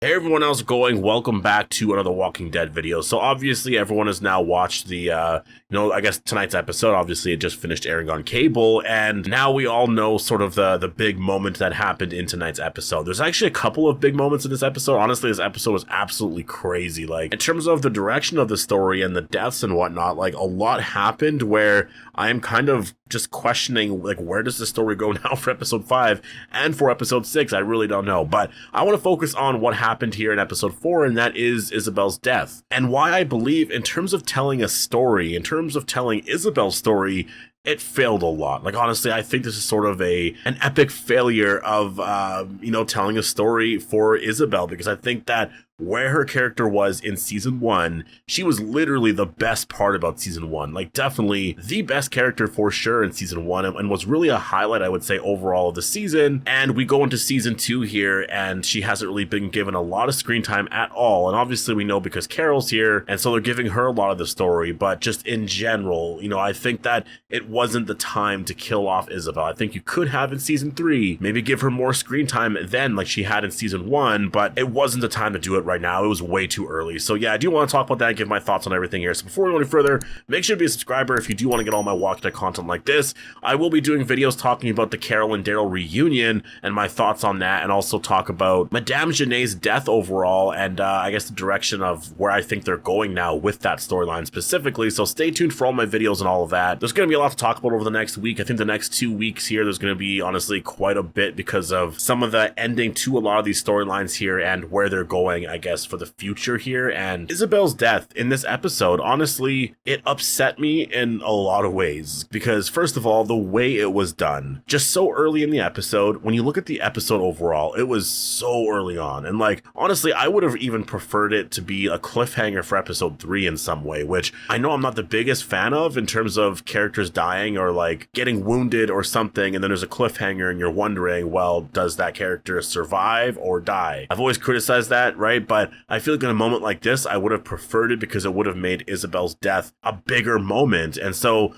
Hey everyone, how's it going? Welcome back to another Walking Dead video. So obviously everyone has now watched the, I guess tonight's episode. Obviously it just finished airing on cable, and now we all know sort of the big moment that happened in tonight's episode. There's actually a couple of big moments in this episode. Honestly, this episode was absolutely crazy. Like, in terms of the direction of the story and the deaths and whatnot, like, a lot happened where I am kind of just questioning, like, where does the story go now for episode 5 and for episode 6? I really don't know, but I want to focus on what happened here in episode 4, and that is Isabelle's death, and why I believe in terms of telling a story, in terms of telling Isabelle's story, it failed a lot. Like, honestly, I think this is sort of an epic failure of, telling a story for Isabelle, because I think that where her character was in season 1, she was literally the best part about season 1. Like, definitely the best character for sure in season 1, and was really a highlight, I would say, overall of the season. And we go into season 2 here, and she hasn't really been given a lot of screen time at all. And obviously we know because Carol's here, and so they're giving her a lot of the story. But just in general, I think that it wasn't the time to kill off Isabelle. I think you could have in season 3, maybe give her more screen time then like she had in season 1, but it wasn't the time to do it right now. It was way too early. So yeah, I do want to talk about that and give my thoughts on everything here. So before we go any further, make sure to be a subscriber if you do want to get all my Walking Dead content like this. I will be doing videos talking about the Carol and Daryl reunion and my thoughts on that, and also talk about Madame Janae's death overall, and I guess the direction of where I think they're going now with that storyline specifically. So stay tuned for all my videos and all of that. There's going to be a lot to talk about over the next week. I think the next 2 weeks here, there's going to be honestly quite a bit because of some of the ending to a lot of these storylines here and where they're going, I guess, for the future here. And Isabelle's death in this episode, honestly, it upset me in a lot of ways, because first of all, the way it was done, just so early in the episode. When you look at the episode overall, it was so early on, and like, honestly, I would have even preferred it to be a cliffhanger for episode 3 in some way, which I know I'm not the biggest fan of in terms of characters dying or like getting wounded or something, and then there's a cliffhanger and you're wondering, well, does that character survive or die? I've always criticized that, right? But I feel like in a moment like this, I would have preferred it because it would have made Isabelle's death a bigger moment. And so,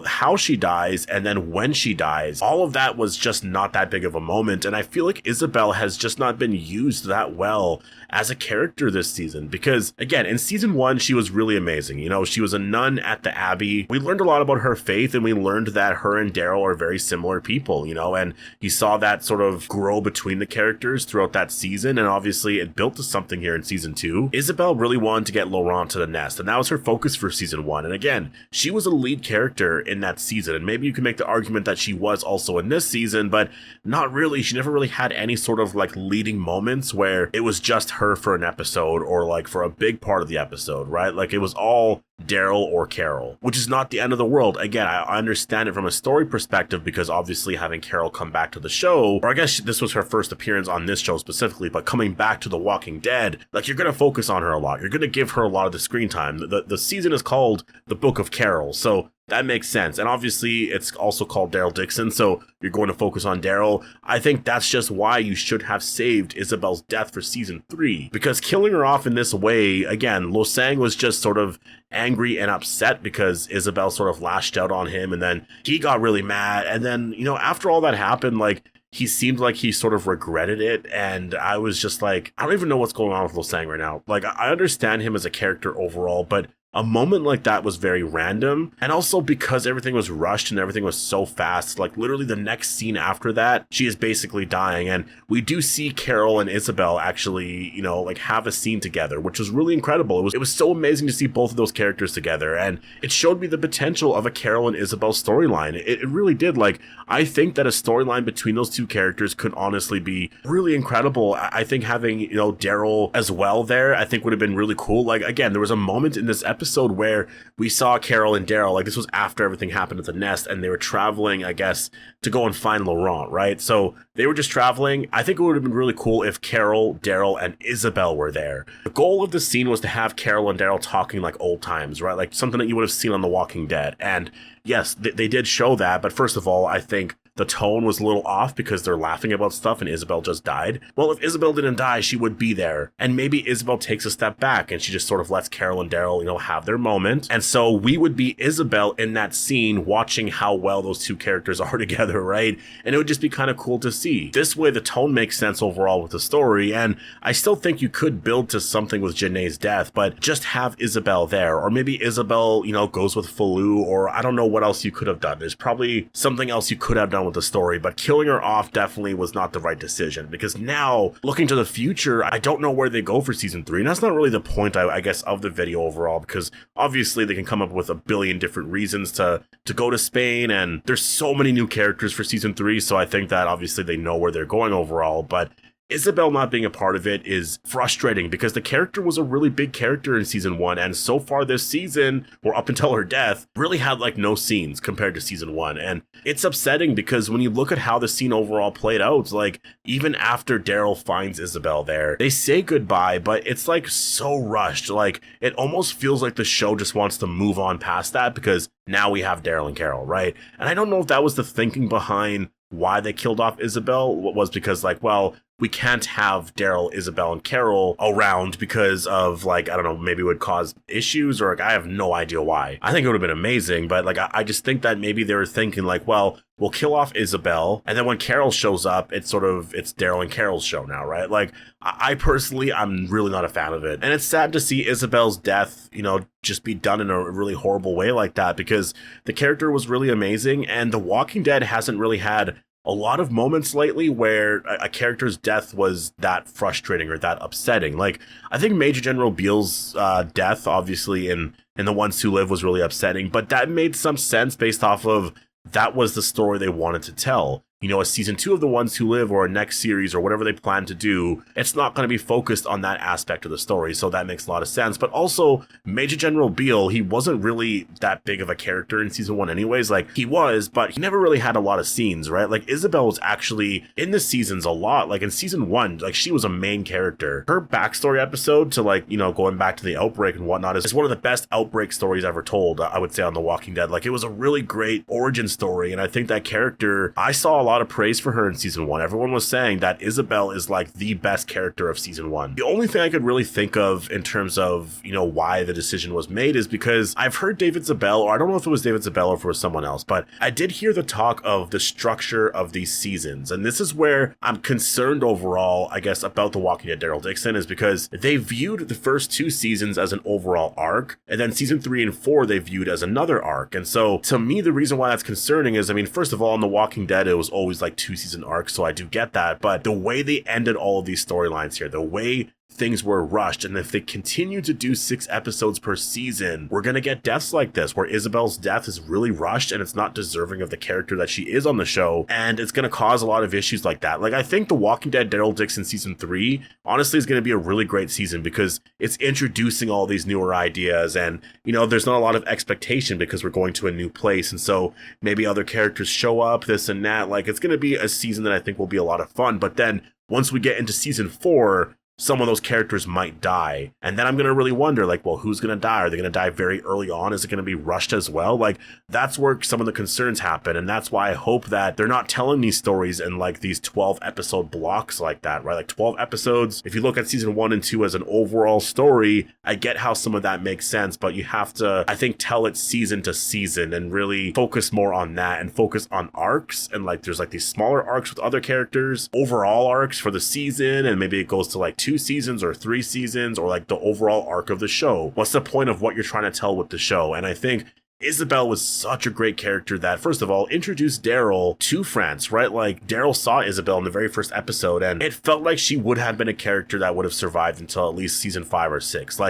how she dies and then when she dies, all of that was just not that big of a moment. And I feel like Isabelle has just not been used that well as a character this season, because again, in season 1, she was really amazing. She was a nun at the Abbey. We learned a lot about her faith, and we learned that her and Daryl are very similar people, and you saw that sort of grow between the characters throughout that season. And obviously it built to something here in season 2. Isabelle really wanted to get Laurent to the nest, and that was her focus for season 1. And again, she was a lead character in that season, and maybe you can make the argument that she was also in this season, but not really. She never really had any sort of like leading moments where it was just her for an episode, or like for a big part of the episode, right? Like, it was all Daryl or Carol, which is not the end of the world. Again, I understand it from a story perspective, because obviously having Carol come back to the show, or I guess this was her first appearance on this show specifically, but coming back to The Walking Dead, like, you're going to focus on her a lot. You're going to give her a lot of the screen time. The season is called The Book of Carol, so that makes sense. And obviously it's also called Daryl Dixon, so you're going to focus on Daryl. I think that's just why you should have saved Isabelle's death for season 3, because killing her off in this way, again, Losang was just sort of angry and upset because Isabelle sort of lashed out on him, and then he got really mad. And then, after all that happened, like, he seemed like he sort of regretted it, and I was just like, I don't even know what's going on with Losang right now. Like, I understand him as a character overall, but a moment like that was very random. And also because everything was rushed and everything was so fast, like literally the next scene after that, she is basically dying. And we do see Carol and Isabelle actually, like have a scene together, which was really incredible. It was so amazing to see both of those characters together. And it showed me the potential of a Carol and Isabelle storyline. It really did. Like, I think that a storyline between those two characters could honestly be really incredible. I think having, Daryl as well there, I think would have been really cool. Like, again, there was a moment in this episode where we saw Carol and Daryl, like, this was after everything happened at the nest, and they were traveling, I guess, to go and find Laurent, right? So they were just traveling. I think it would have been really cool if Carol, Daryl, and Isabelle were there. The goal of the scene was to have Carol and Daryl talking like old times, right? Like something that you would have seen on The Walking Dead. And yes, they did show that, but first of all, I think the tone was a little off because they're laughing about stuff and Isabelle just died. Well, if Isabelle didn't die, she would be there. And maybe Isabelle takes a step back and she just sort of lets Carol and Daryl, have their moment. And so we would be Isabelle in that scene watching how well those two characters are together, right? And it would just be kind of cool to see. This way, the tone makes sense overall with the story. And I still think you could build to something with Janae's death, but just have Isabelle there. Or maybe Isabelle, goes with Falou, or I don't know what else you could have done. There's probably something else you could have done with the story, but killing her off definitely was not the right decision, because now, looking to the future, I don't know where they go for season 3. And that's not really the point, I guess, of the video overall, because obviously they can come up with a billion different reasons to go to Spain, and there's so many new characters for season 3, so I think that obviously they know where they're going overall, but Isabelle not being a part of it is frustrating because the character was a really big character in season 1, and so far this season, or up until her death, really had no scenes compared to season 1. And it's upsetting because when you look at how the scene overall played out, even after Daryl finds Isabelle there, they say goodbye, but it's so rushed. It almost feels like the show just wants to move on past that because now we have Daryl and Carol, right? And I don't know if that was the thinking behind why they killed off Isabelle. What was because we can't have Daryl, Isabelle, and Carol around because of I don't know, maybe it would cause issues, or I have no idea why. I think it would have been amazing, but I just think that maybe they were thinking we'll kill off Isabelle, and then when Carol shows up, it's Daryl and Carol's show now, right? I personally, I'm really not a fan of it. And it's sad to see Isabelle's death, just be done in a really horrible way like that, because the character was really amazing, and The Walking Dead hasn't really had a lot of moments lately where a character's death was that frustrating or that upsetting. I think Major General Beale's death, obviously, in The Ones Who Live was really upsetting, but that made some sense based off of that was the story they wanted to tell. A season 2 of The Ones Who Live, or a next series, or whatever they plan to do, it's not going to be focused on that aspect of the story, so that makes a lot of sense. But also, Major General Beale, he wasn't really that big of a character in season 1 anyways. He was, but he never really had a lot of scenes, right? Isabelle was actually in the seasons a lot. In season 1, she was a main character. Her backstory episode to, going back to the outbreak and whatnot is one of the best outbreak stories ever told, I would say, on The Walking Dead. It was a really great origin story, and I think that character, I saw a lot of praise for her in season 1. Everyone was saying that Isabelle is the best character of season 1. The only thing I could really think of in terms of, why the decision was made is because I've heard David Isabelle, or I don't know if it was David Isabelle or if it was someone else, but I did hear the talk of the structure of these seasons. And this is where I'm concerned overall, I guess, about The Walking Dead Daryl Dixon, is because they viewed the first 2 seasons as an overall arc, and then season 3 and 4 they viewed as another arc. And so to me, the reason why that's concerning is, first of all, in The Walking Dead, it was always 2-season arcs, so I do get that, but the way they ended all of these storylines here, the way things were rushed, and if they continue to do 6 episodes per season, we're gonna get deaths like this, where Isabelle's death is really rushed and it's not deserving of the character that she is on the show, and it's gonna cause a lot of issues like that. I think The Walking Dead Daryl Dixon season 3 honestly is gonna be a really great season because it's introducing all these newer ideas, and there's not a lot of expectation because we're going to a new place, and so maybe other characters show up, this and that. It's gonna be a season that I think will be a lot of fun. But then once we get into season 4, some of those characters might die. And then I'm going to really wonder, who's going to die? Are they going to die very early on? Is it going to be rushed as well? That's where some of the concerns happen. And that's why I hope that they're not telling these stories in these 12 episode blocks like that, right? 12 episodes. If you look at season 1 and 2 as an overall story, I get how some of that makes sense, but you have to, I think, tell it season to season and really focus more on that and focus on arcs. And there's these smaller arcs with other characters, overall arcs for the season, and maybe it goes to 2 seasons or 3 seasons, or the overall arc of the show. What's the point of what you're trying to tell with the show? And I think Isabelle was such a great character that, first of all, introduced Daryl to France, right? Daryl saw Isabelle in the very first episode, and it felt like she would have been a character that would have survived until at least season 5 or 6.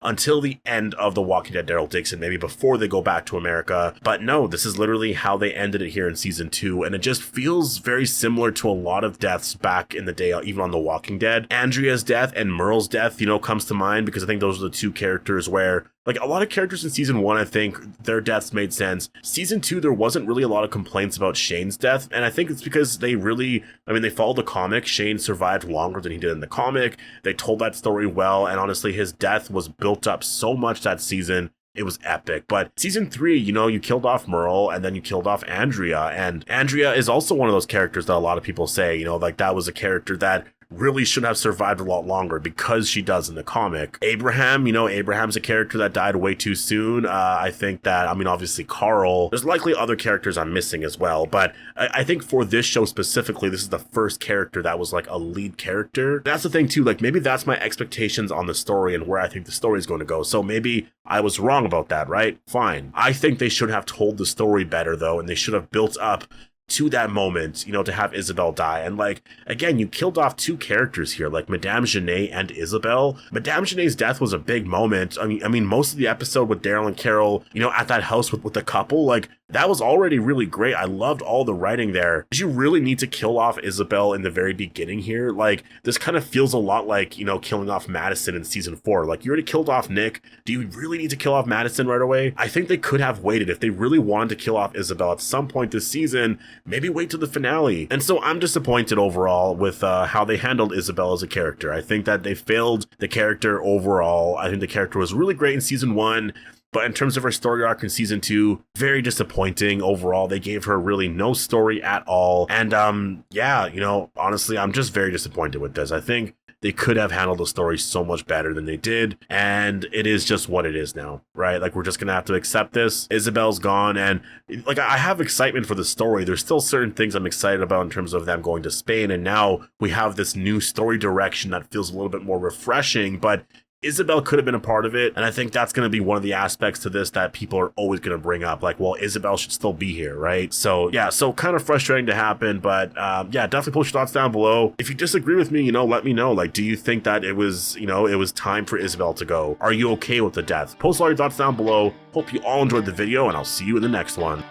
Until the end of The Walking Dead Daryl Dixon, maybe before they go back to America. But no, this is literally how they ended it here in season 2, and it just feels very similar to a lot of deaths back in the day, even on The Walking Dead. Andrea's death and Merle's death, comes to mind, because I think those are the 2 characters where, a lot of characters in season 1, I think their deaths made sense. Season 2, there wasn't really a lot of complaints about Shane's death, and I think it's because they really, they followed the comic. Shane survived longer than he did in the comic. They told that story well, and honestly, his death was built up so much that season. it was epic. But season 3, you know, you killed off Merle and then you killed off Andrea. And Andrea is also one of those characters that a lot of people say, you know, like that was a character that really should have survived a lot longer because she does in the comic. Abraham, you know, Abraham's a character that died way too soon. I think that, I mean, obviously Carl, there's likely other characters I'm missing as well, but I think for this show specifically, this is the first character that was like a lead character. That's the thing too, like maybe that's my expectations on the story and where I think the story is going to go. So maybe I was wrong about that, right? Fine. I think they should have told the story better though, and they should have built up to that moment, you know, to have Isabelle die. And like, again, you killed off 2 characters here, like Madame Genet and Isabelle. Madame Genet's death was a big moment. I mean, most of the episode with Daryl and Carol, you know, at that house with the couple, like, that was already really great. I loved all the writing there. Did you really need to kill off Isabelle in the very beginning here? Like, this kind of feels a lot like, you know, killing off Madison in season 4. Like, you already killed off Nick. Do you really need to kill off Madison right away? I think they could have waited. If they really wanted to kill off Isabelle at some point this season, maybe wait till the finale. And so I'm disappointed overall with how they handled Isabelle as a character. I think that they failed the character overall. I think the character was really great in season 1. But in terms of her story arc in season 2, very disappointing overall. They gave her really no story at all. And yeah, you know, honestly, I'm just very disappointed with this. I think they could have handled the story so much better than they did. And it is just what it is now, right? Like, we're just going to have to accept this. Isabelle's gone. And like, I have excitement for the story. There's still certain things I'm excited about in terms of them going to Spain. And now we have this new story direction that feels a little bit more refreshing. But Isabelle could have been a part of it, and I think that's going to be one of the aspects to this that people are always going to bring up, like, well, Isabelle should still be here, right? So yeah, so kind of frustrating to happen, but yeah, definitely post your thoughts down below. If you disagree with me, you know, let me know. Like, do you think that it was, you know, it was time for Isabelle to go? Are you okay with the death? Post all your thoughts down below. Hope you all enjoyed the video, and I'll see you in the next one.